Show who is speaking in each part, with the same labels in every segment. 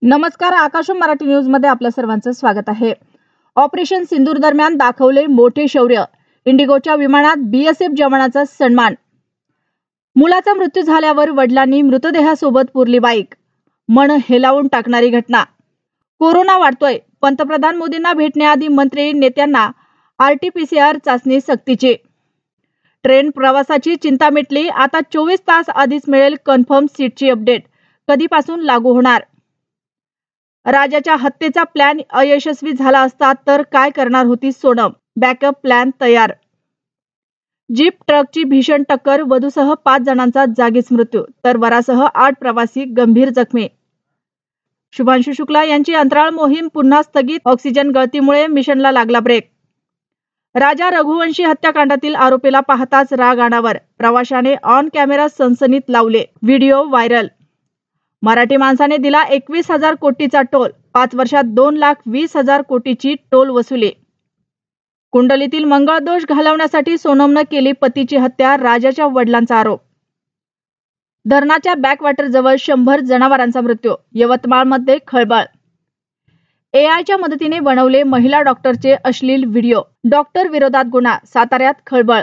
Speaker 1: नमस्कार, आकाश मराठी न्यूज मध्ये आपल्या सर्वांचं स्वागत आहे। ऑपरेशन सिंदूर दरम्यान दाखवले मोठे शौर्य, इंडिगोच्या विमानात बीएसएफ जवानाचा सन्मान। मुलाचा मृत्यू झाल्यावर वडिलांनी मृतदेहासोबत पुरली बाईक, मन हेलावून टाकणारी घटना। कोरोना वाढतोय, पंतप्रधान मोदींना भेटण्याआधी मंत्री नेत्यांना आरटीपीसीआर चाचणी सक्तीची। ट्रेन प्रवासाची चिंता मिटली, आता 24 तास आधीच मिळेल कन्फर्म सीटची अपडेट, कधीपासून लागू होणार। राजाच्या हत्येचा प्लॅन अयशस्वी झाला असता तर काय करणार होती सोनम, बॅकअप प्लॅन तयार। जीप ट्रकची भीषण टक्कर, वधूसह 5 जणांचा जागीच मृत्यू तर वरासह 8 प्रवासी गंभीर जखमी। शुभांशु शुक्ला यांची अंतराळ मोहीम पुन्हा स्थगित, ऑक्सिजन गळतीमुळे मिशनला लागला ब्रेक। राजा रघुवंशी हत्याकांडातील आरोपीला पाहताच राग अनावर, प्रवाशाने ऑन कॅमेरा सनसनीत लावले, व्हिडिओ व्हायरल। मराठी माणसाने दिला 21,000 कोटीचा टोल, 5 वर्षात 2,20,000 कोटीची टोल वसुली। कुंडलीतील मंगळ दोष घालवण्यासाठी सोनमनं केली पतीची हत्या, राजाच्या वडिलांचा आरोप। धरणाच्या बॅकवॉटर जवळ 100 जनावरांचा मृत्यू, यवतमाळमध्ये खळबळ। एआयच्या मदतीने बनवले महिला डॉक्टरचे अश्लील व्हिडिओ, डॉक्टर विरोधात गुन्हा, साताऱ्यात खळबळ।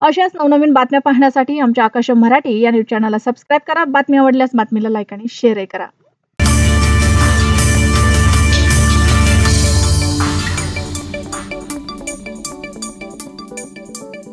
Speaker 1: अशाच नवनवीन बातम्या पाहण्यासाठी आमच्या आकाश मराठी या न्यूज चॅनलला सबस्क्राईब करा। बातमी आवडल्यास बातमीला लाईक आणि शेअर करा।